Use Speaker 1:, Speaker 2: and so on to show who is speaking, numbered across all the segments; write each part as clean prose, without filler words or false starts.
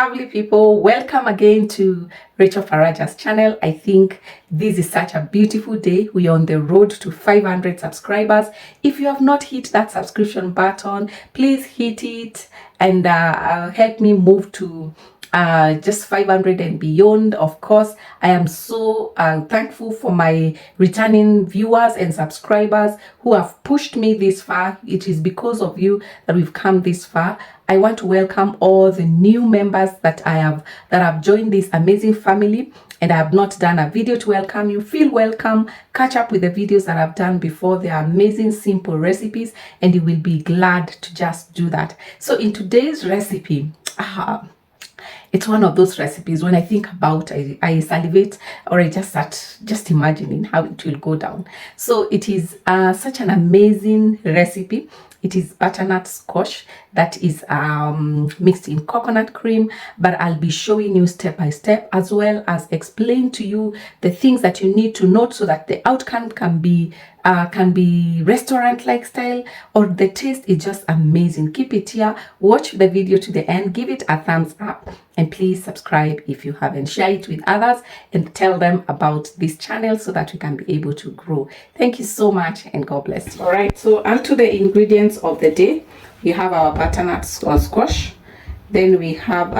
Speaker 1: lovely people, welcome again to Rachel Faraja's channel. I think this is such a beautiful day. We are on the road to 500 subscribers. If you have not hit that subscription button, please hit it and help me move to just 500 and beyond. Of course, I am so thankful for my returning viewers and subscribers who have pushed me this far. It is because of you that we've come this far. I want to welcome all the new members that have joined this amazing family, and I have not done a video to welcome you. Feel welcome. Catch up with the videos that I've done before. They are amazing, simple recipes, and you will be glad to just do that. So in today's recipe, it's one of those recipes when I think about, I salivate, or I just start just imagining how it will go down. So it is such an amazing recipe. It is butternut squash that is mixed in coconut cream, but I'll be showing you step by step, as well as explain to you the things that you need to note so that the outcome can be restaurant-like style, or the taste is just amazing. Keep it here, watch the video to the end, give it a thumbs up, and please subscribe if you haven't. Share it with others and tell them about this channel so that we can be able to grow. Thank you so much, and God bless you. All right, so onto the ingredients of the day. We have our butternut squash. Then we have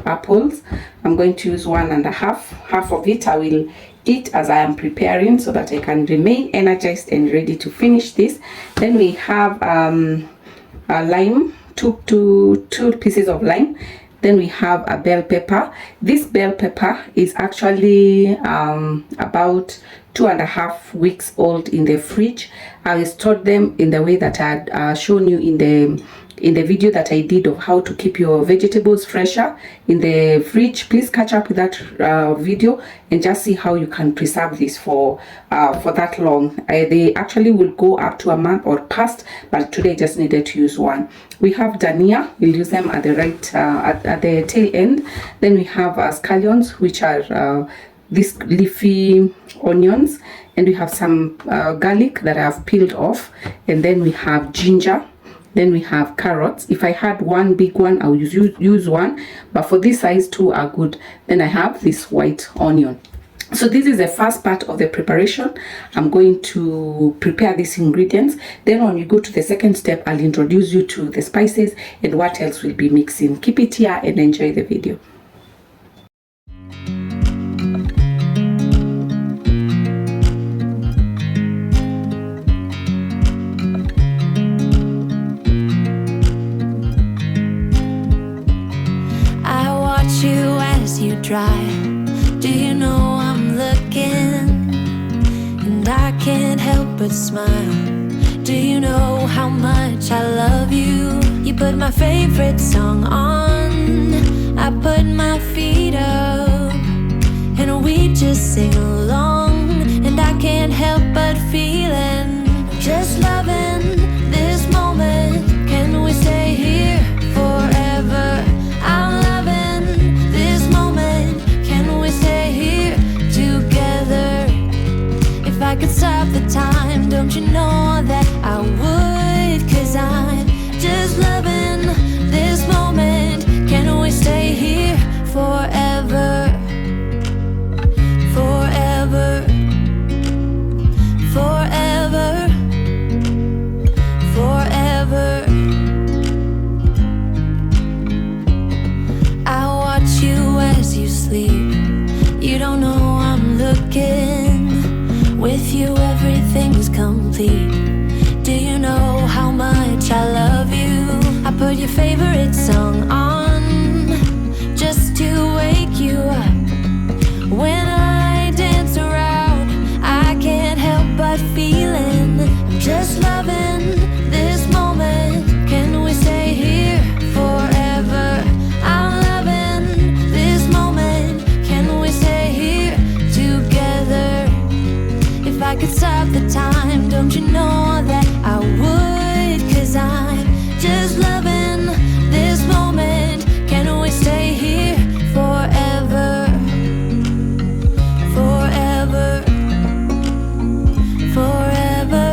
Speaker 1: apples. I'm going to use 1.5. Half of it I will eat as I am preparing so that I can remain energized and ready to finish this. Then we have a lime, two pieces of lime. Then we have a bell pepper. This bell pepper is actually about 2.5 weeks old in the fridge. I stored them in the way that I had shown you in the video that I did of how to keep your vegetables fresher in the fridge. Please catch up with that video and just see how you can preserve this for that long. They actually will go up to a month or past, but today I just needed to use one. We have dania. We'll use them at the at the tail end. Then we have scallions, which are these leafy onions, and we have some garlic that I have peeled off, and then we have ginger. Then we have carrots. If I had one big one, I would use one, but for this size, 2 are good. Then I have this white onion. So this is the first part of the preparation. I'm going to prepare these ingredients. Then when you go to the second step, I'll introduce you to the spices and what else we'll be mixing. Keep it here and enjoy the video.
Speaker 2: Do you know I'm looking, and I can't help but smile? Do you know how much I love you? You put my favorite song on, I put my feet up, and we just sing along, and I can't help but feeling, just loving this moment. Can we stay here forever? I'm loving this moment. Can we stay here together? If I could stop the time, don't you know that I would? 'Cause I'm just loving this moment. Can we stay here forever? Forever. Forever. Forever. I watch you as you sleep. You don't know I'm looking. With you everything's complete. Do you know how much I love you? I put your favorite song on just to wake you up. When I dance around, I can't help but feeling, I'm just loving this moment. Can we stay here forever? I'm loving this moment. Can we stay here together? If I could stop the time, don't you know that I would? 'Cause I'm just loving this moment. Can we stay here forever? Forever. Forever.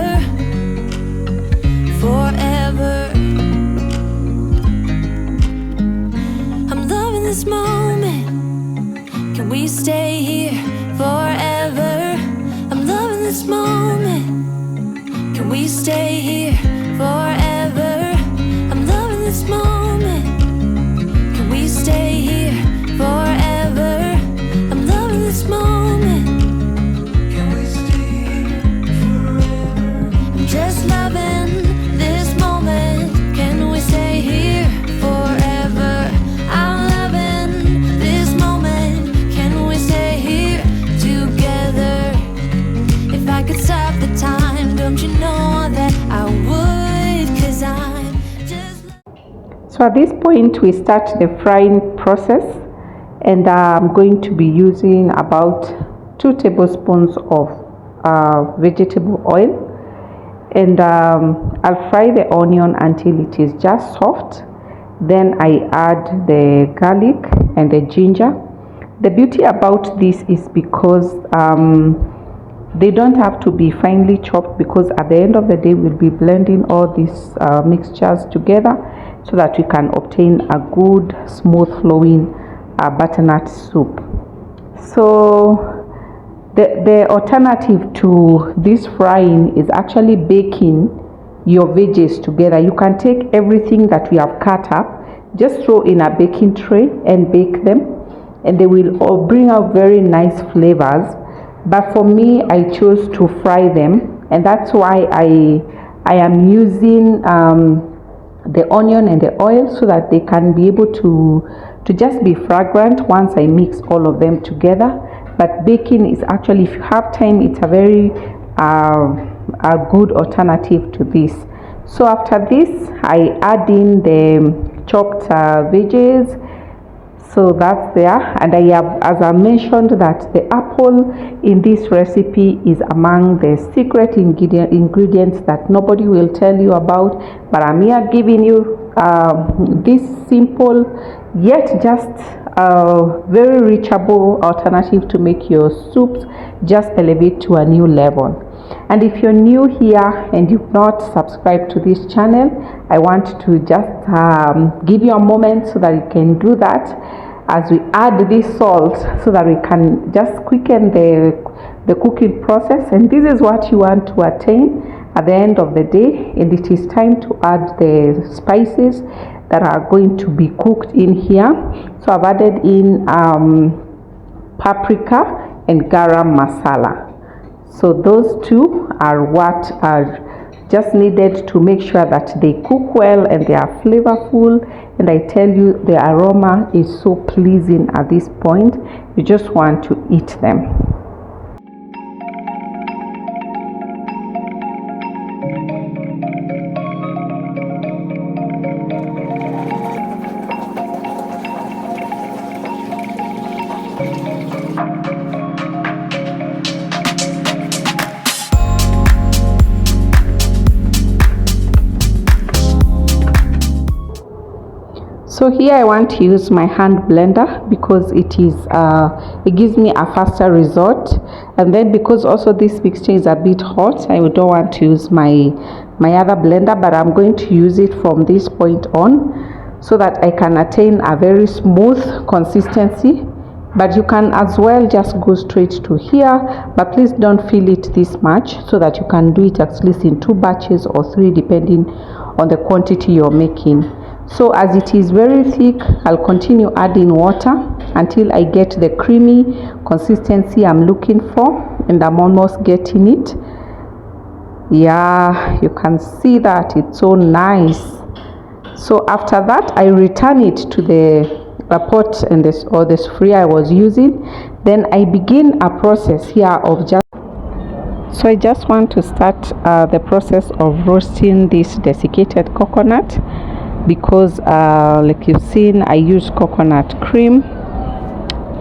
Speaker 2: Forever. I'm loving this we stay here forever? I'm loving this moment. Can we stay here forever? I'm loving this moment. Can we stay here forever? I'm loving this moment. Can we stay here forever? I'm just loving this moment. Can we stay here forever? I'm loving this moment. Can we stay here together? If I could stop the time, don't you know that I would? 'Cause I'm just...
Speaker 1: So at this point we start the frying process, and I'm going to be using about 2 tablespoons of vegetable oil, and I'll fry the onion until it is just soft. Then I add the garlic and the ginger. The beauty about this is because they don't have to be finely chopped, because at the end of the day we'll be blending all these mixtures together so that we can obtain a good smooth flowing butternut soup. So the alternative to this frying is actually baking your veggies together. You can take everything that we have cut up, just throw in a baking tray and bake them, and they will all bring out very nice flavors. But for me, I chose to fry them, and that's why I am using the onion and the oil, so that they can be able to just be fragrant once I mix all of them together. But baking is actually, if you have time, it's a very a good alternative to this. So after this, I add in the chopped veggies. So that's there, and I have, as I mentioned, that the apple in this recipe is among the secret ingredients that nobody will tell you about, but I'm here giving you this simple yet just very reachable alternative to make your soups just elevate to a new level. And if you're new here and you've not subscribed to this channel, I want to just give you a moment so that you can do that as we add this salt, so that we can just quicken the cooking process. And this is what you want to attain at the end of the day. And it is time to add the spices that are going to be cooked in here. So I've added in paprika and garam masala. So those two are what are just needed to make sure that they cook well and they are flavorful. And I tell you, the aroma is so pleasing at this point. You just want to eat them. So here I want to use my hand blender because it gives me a faster result. And then because also this mixture is a bit hot, I don't want to use my other blender, but I'm going to use it from this point on so that I can attain a very smooth consistency. But you can as well just go straight to here, but please don't fill it this much, so that you can do it at least in 2 batches or 3 depending on the quantity you're making. So as it is very thick, I'll continue adding water until I get the creamy consistency I'm looking for, and I'm almost getting it. Yeah, you can see that it's so nice. So after that, I return it to the pot and the sphere I was using. Then I begin a process here of so I just want to start the process of roasting this desiccated coconut, because like you've seen, I use coconut cream,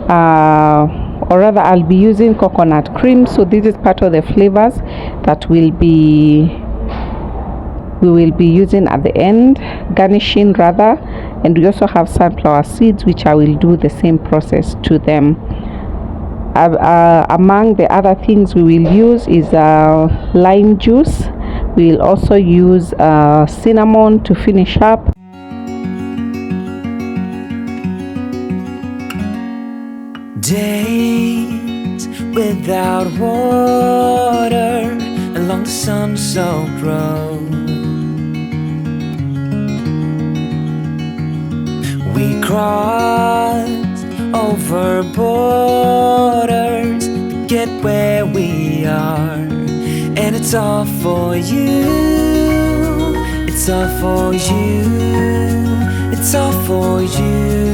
Speaker 1: or rather I'll be using coconut cream. So this is part of the flavors that we will be using at the end, garnishing rather. And we also have sunflower seeds, which I will do the same process to them. Among the other things we will use is lime juice. We will also use cinnamon to finish up.
Speaker 3: Days without water along the sun-soaked road. We crossed over borders to get where we are, and it's all for you. It's all for you. It's all for you.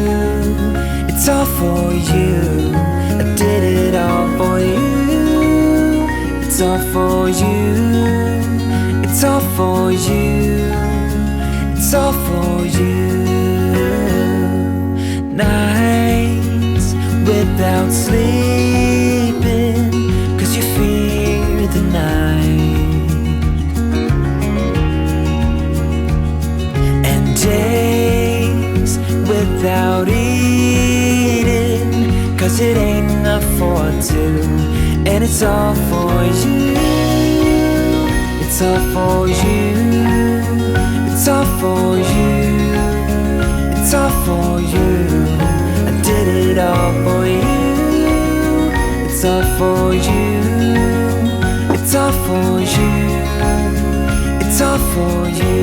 Speaker 3: It's all for you. I did it all for you. It's all for you. It's all for you. It's all for you. Nights without sleeping 'cause you fear the night, and days without eating 'cause it ain't enough for two, and it's all for you. It's all for you. It's all for you. It's all for you. I did it all for you. It's all for you. It's all for you. It's all for you.